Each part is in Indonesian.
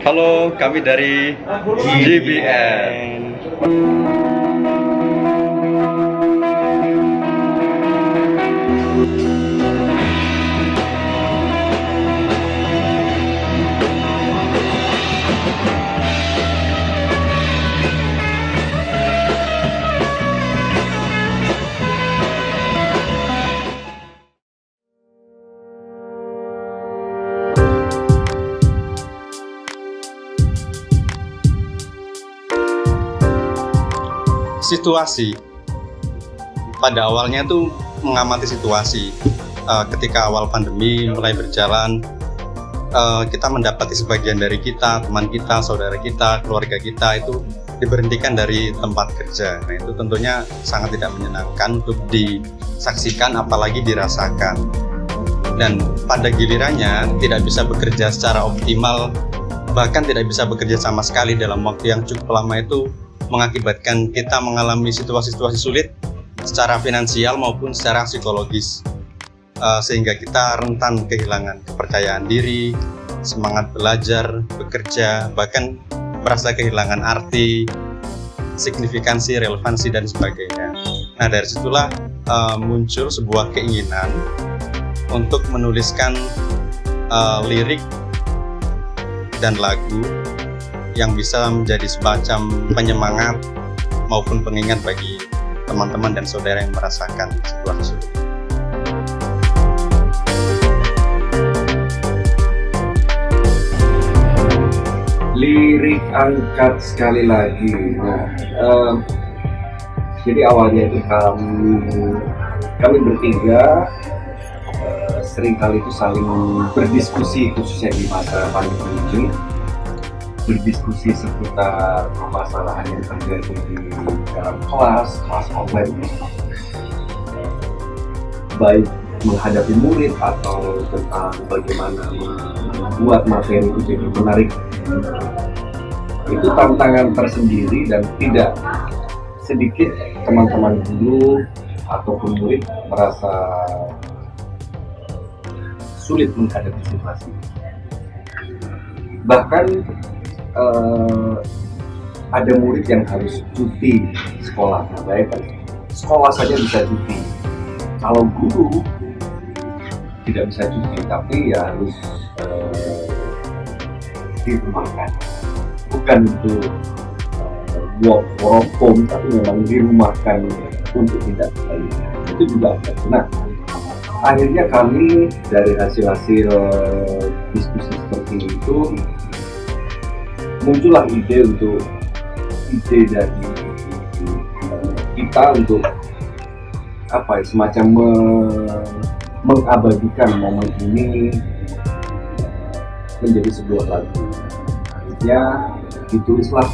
Halo, kami dari GBN. Situasi pada awalnya tuh mengamati situasi ketika awal pandemi mulai berjalan, kita mendapati sebagian dari kita, teman kita, saudara kita, keluarga kita itu diberhentikan dari tempat kerja. Nah, itu tentunya sangat tidak menyenangkan untuk disaksikan apalagi dirasakan, dan pada gilirannya tidak bisa bekerja secara optimal, bahkan tidak bisa bekerja sama sekali dalam waktu yang cukup lama. Itu mengakibatkan kita mengalami situasi-situasi sulit secara finansial maupun secara psikologis, sehingga kita rentan kehilangan kepercayaan diri, semangat belajar, bekerja, bahkan merasa kehilangan arti, signifikansi, relevansi, dan sebagainya. Nah, dari situlah muncul sebuah keinginan untuk menuliskan lirik dan lagu yang bisa menjadi semacam penyemangat maupun pengingat bagi teman-teman dan saudara yang merasakan situasi sulit. Lirik angkat sekali lagi. Nah, jadi awalnya itu kami bertiga seringkali itu saling berdiskusi, khususnya di masa pandemi ini, berdiskusi seputar permasalahan yang terjadi di dalam kelas online, baik menghadapi murid atau tentang bagaimana membuat materi itu jadi menarik. Itu tantangan tersendiri, dan tidak sedikit teman-teman guru ataupun murid merasa sulit menghadapi situasi. Bahkan ada murid yang harus cuti sekolah. Bayangkan, sekolah saja bisa cuti. Kalau guru tidak bisa cuti, tapi ya harus dirumahkan. Bukan untuk work from home, tapi memang dirumahkan untuk tidak kembali. Itu juga ada. Nah, akhirnya kami dari hasil-hasil diskusi seperti itu muncullah ide dari kita untuk semacam mengabadikan momen ini menjadi sebuah lagu. Akhirnya ditulislah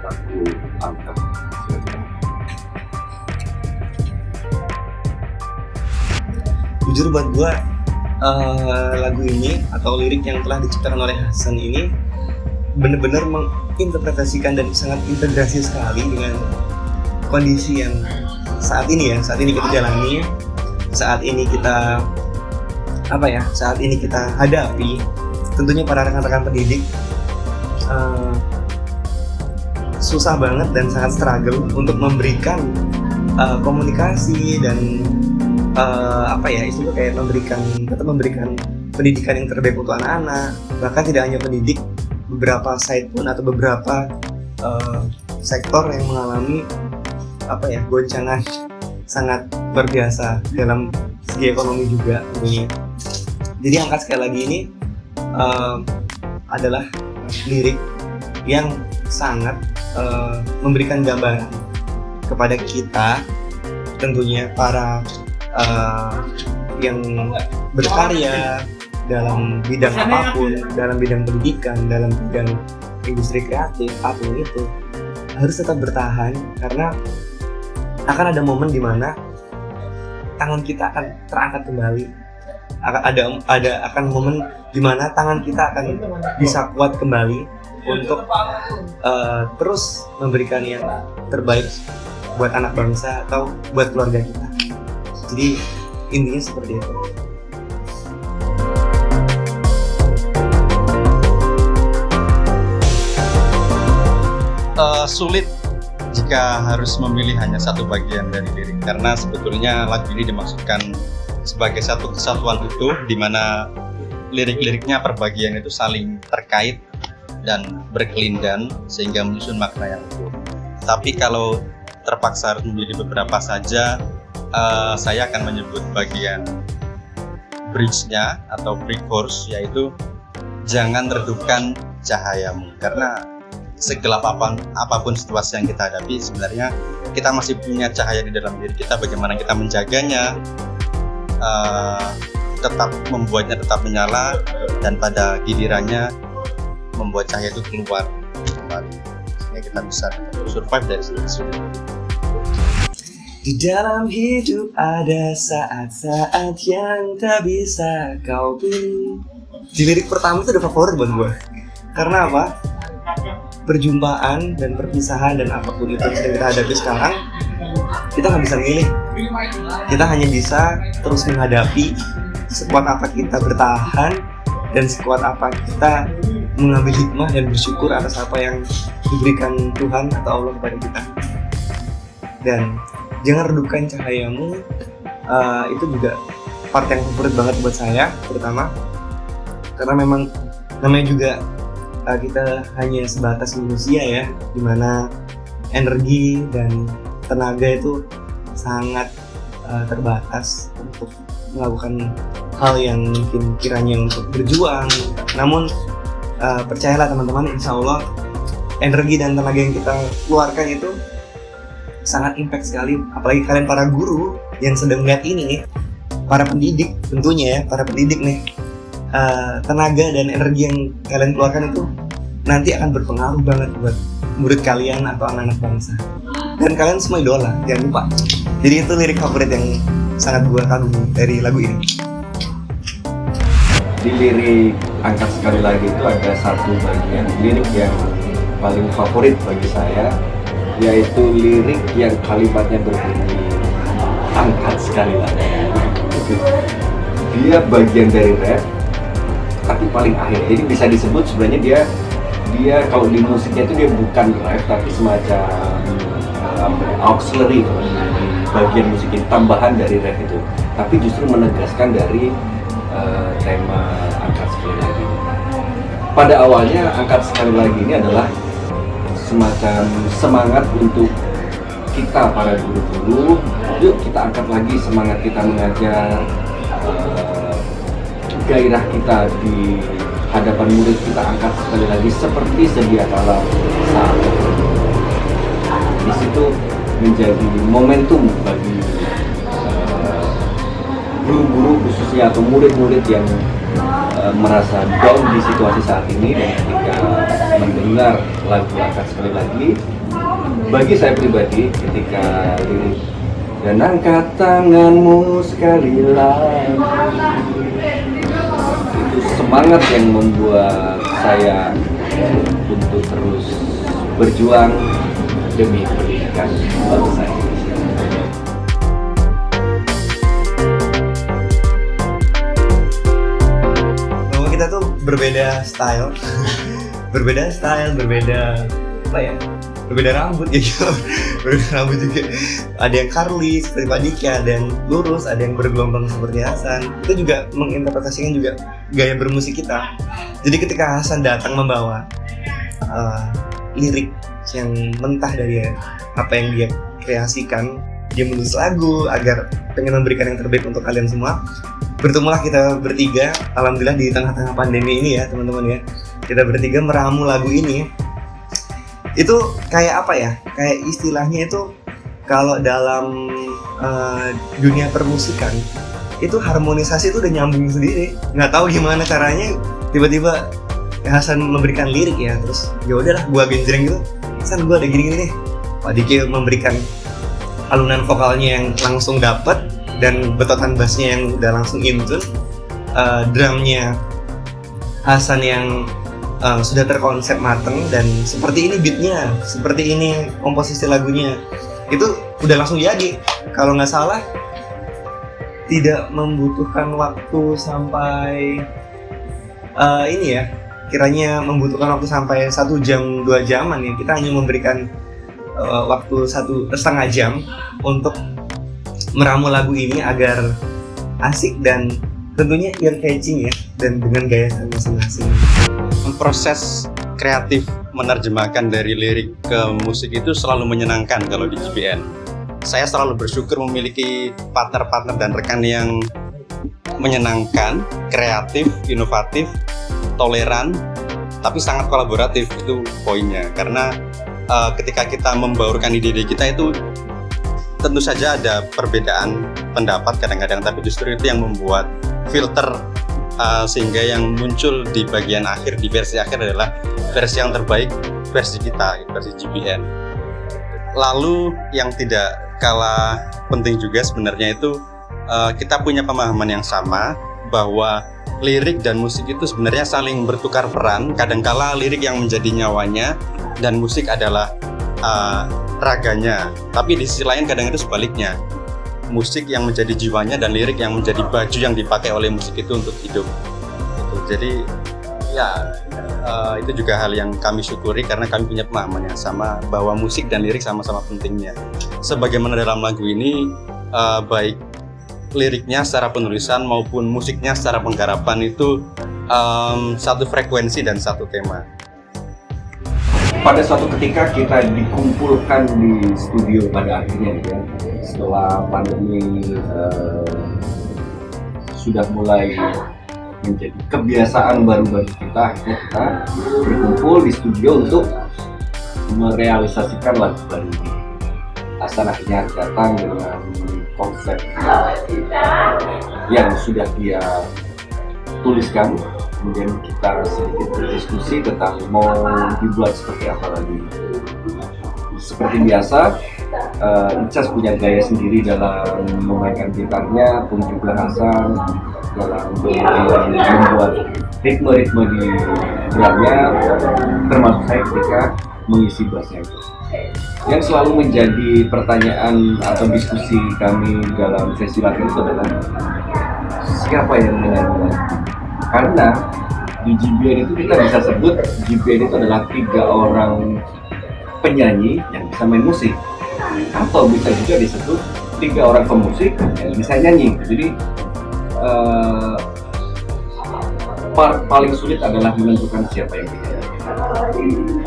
lagu Angkat. Jujur buat gue, lagu ini atau lirik yang telah diciptakan oleh Hasan ini benar-benar menginterpretasikan dan sangat integrasi sekali dengan kondisi yang saat ini kita jalani, saat ini kita hadapi. Tentunya para rekan-rekan pendidik susah banget dan sangat struggle untuk memberikan komunikasi dan memberikan pendidikan yang terbaik untuk anak-anak. Bahkan tidak hanya pendidik, beberapa site pun atau beberapa sektor yang mengalami goncangan sangat luar biasa dalam segi ekonomi juga tentunya. Jadi Angkat sekali lagi ini adalah lirik yang sangat memberikan gambaran kepada kita, tentunya para yang berkarya dalam bidang apapun, dalam bidang pendidikan, dalam bidang industri kreatif, apapun itu harus tetap bertahan, karena akan ada momen di mana tangan kita akan terangkat kembali. Akan momen di mana tangan kita akan bisa kuat kembali untuk terus memberikan yang terbaik buat anak bangsa atau buat keluarga kita. Jadi intinya seperti itu. sulit jika harus memilih hanya satu bagian dari lirik, karena sebetulnya lagu ini dimaksudkan sebagai satu kesatuan utuh di mana lirik-liriknya per bagian itu saling terkait dan berkelindan sehingga menyusun makna yang utuh. Tapi kalau terpaksa harus memilih beberapa saja, saya akan menyebut bagian bridge-nya atau pre-chorus, yaitu jangan redupkan cahayamu, karena segelap apapun situasi yang kita hadapi, sebenarnya kita masih punya cahaya di dalam diri kita. Bagaimana kita menjaganya, tetap membuatnya tetap menyala, dan pada gilirannya membuat cahaya itu keluar kembali, sehingga kita bisa survive dari situ. Di dalam hidup ada saat-saat yang tak bisa kau pilih. Di lirik pertama itu udah favorit buat gue. Karena apa? Perjumpaan dan perpisahan dan apapun itu yang sedang kita hadapi sekarang, kita nggak bisa milih. Kita hanya bisa terus menghadapi. Sekuat apa kita bertahan dan sekuat apa kita mengambil hikmah dan bersyukur atas apa yang diberikan Tuhan atau Allah kepada kita. Dan jangan redupkan cahayamu, itu juga part yang favorit banget buat saya, terutama karena memang namanya juga kita hanya sebatas manusia ya, dimana energi dan tenaga itu sangat terbatas untuk melakukan hal yang mungkin kiranya untuk berjuang. Namun percayalah teman-teman, insya Allah energi dan tenaga yang kita keluarkan itu sangat impact sekali. Apalagi kalian para guru yang sedang melihat ini, para pendidik tentunya ya, para pendidik nih, tenaga dan energi yang kalian keluarkan itu nanti akan berpengaruh banget buat murid kalian atau anak-anak bangsa. Dan kalian semua idola, jangan lupa. Jadi itu lirik favorit yang sangat gue kagumi dari lagu ini. Di lirik Angkat Sekali Lagi itu ada satu bagian lirik yang paling favorit bagi saya, yaitu lirik yang kalimatnya berbunyi angkat sekali lagi. Dia bagian dari rap, tapi paling akhir. Jadi bisa disebut sebenarnya dia kalau di musiknya itu dia bukan rap, tapi semacam auxiliary di bagian musik ini, tambahan dari rap itu. Tapi justru menegaskan dari tema angkat sekali lagi. Pada awalnya angkat sekali lagi ini adalah semacam semangat untuk kita para guru-guru, yuk kita angkat lagi semangat kita mengajar, gairah kita di hadapan murid kita angkat sekali lagi seperti sedia kala saat di situ menjadi momentum bagi guru-guru khususnya atau murid-murid yang merasa down di situasi saat ini, dan ketika mendengar lagu angkat sekali lagi, bagi saya pribadi ketika lirik dan angkat tanganmu sekali lagi, itu semangat yang membuat saya untuk terus berjuang demi pendidikan bangsa ini. Kita tuh berbeda style, berbeda apa ya? Berbeda rambut gitu, berbeda rambut juga. Ada yang curly seperti Pak Diki, ada yang lurus, ada yang bergelombang seperti Hasan. Kita juga menginterpretasikan juga gaya bermusik kita. Jadi ketika Hasan datang membawa lirik yang mentah dari apa yang dia kreasikan, dia menulis lagu agar pengen memberikan yang terbaik untuk kalian semua. Bertemulah kita bertiga, alhamdulillah di tengah-tengah pandemi ini ya teman-teman ya. Kita bertiga meramu lagu ini. Itu kayak apa ya? Kayak istilahnya itu kalau dalam dunia permusikan itu harmonisasi itu udah nyambung sendiri. Nggak tahu gimana caranya, tiba-tiba Hasan memberikan lirik ya, terus ya udahlah gua genjreng gitu. Hasan gua ada gini-gini nih. Pak Diki memberikan alunan vokalnya yang langsung dapet, dan betotan bassnya yang udah langsung in tune, drumnya Hasan yang sudah terkonsep mateng, dan seperti ini beatnya, seperti ini komposisi lagunya, itu udah langsung jadi. Kalau nggak salah tidak membutuhkan waktu sampai ini ya, kiranya membutuhkan waktu sampai 1 jam 2 jaman ya, kita hanya memberikan waktu 1,5 jam untuk meramu lagu ini agar asik dan tentunya ear catching ya, dan dengan gaya masing-masing. Proses kreatif menerjemahkan dari lirik ke musik itu selalu menyenangkan kalau di GBN. Saya selalu bersyukur memiliki partner-partner dan rekan yang menyenangkan, kreatif, inovatif, toleran, tapi sangat kolaboratif. Itu poinnya, karena ketika kita membaurkan ide-ide kita itu tentu saja ada perbedaan pendapat kadang-kadang, tapi justru itu yang membuat filter sehingga yang muncul di bagian akhir, di versi akhir adalah versi yang terbaik, versi kita, versi GBN. Lalu yang tidak kalah penting juga sebenarnya itu kita punya pemahaman yang sama bahwa lirik dan musik itu sebenarnya saling bertukar peran. Kadangkala lirik yang menjadi nyawanya dan musik adalah raganya. Tapi di sisi lain kadang itu sebaliknya. Musik yang menjadi jiwanya dan lirik yang menjadi baju yang dipakai oleh musik itu untuk hidup. Jadi ya itu juga hal yang kami syukuri karena kami punya pemahaman yang sama bahwa musik dan lirik sama-sama pentingnya. Sebagaimana dalam lagu ini baik liriknya secara penulisan maupun musiknya secara penggarapan itu satu frekuensi dan satu tema. Pada suatu ketika kita dikumpulkan di studio pada akhirnya ya, setelah pandemi sudah mulai menjadi kebiasaan baru-baru kita, akhirnya kita berkumpul di studio untuk merealisasikan lagu baru ini. Hasan akhirnya datang dengan konsep yang sudah dia tuliskan, kemudian kita sedikit berdiskusi tentang mau dibuat seperti apa lagi. Seperti biasa, Icas punya gaya sendiri dalam memainkan gitarnya, pun juga Hasan dalam membuat ritme-ritme di drumnya, termasuk saya ketika mengisi bassnya itu. Yang selalu menjadi pertanyaan atau diskusi kami dalam sesi latihan itu adalah siapa yang menyanyi? Karena di GBN itu kita bisa sebut GBN itu adalah 3 orang penyanyi yang bisa main musik, atau bisa juga disebut 3 orang pemusik yang bisa nyanyi. Jadi part paling sulit adalah menentukan siapa yang bisa.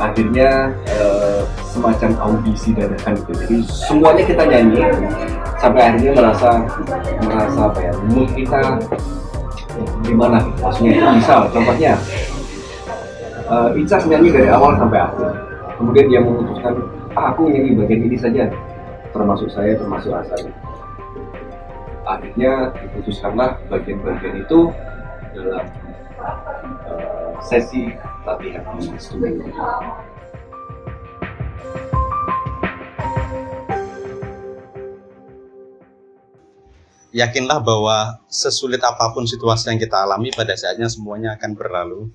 Akhirnya semacam audisi dadakan itu. Jadi semuanya kita nyanyi sampai akhirnya merasa apa ya, mood kita gimana? Maksudnya itu misal contohnya Icas nyanyi dari awal sampai akhir. Kemudian dia memutuskan, aku nyanyi bagian ini saja, termasuk saya, termasuk Hasan. Akhirnya diputuskanlah bagian-bagian itu dalam sesi latihan di studio. Yakinlah bahwa sesulit apapun situasi yang kita alami, pada saatnya semuanya akan berlalu.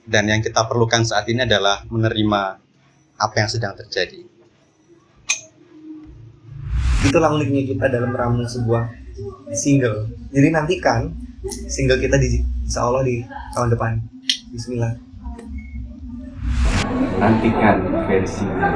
Dan yang kita perlukan saat ini adalah menerima apa yang sedang terjadi. Itulah uniknya kita dalam meramu sebuah single. Jadi nantikan single kita insya Allah di tahun depan. Bismillah. Nantikan versinya.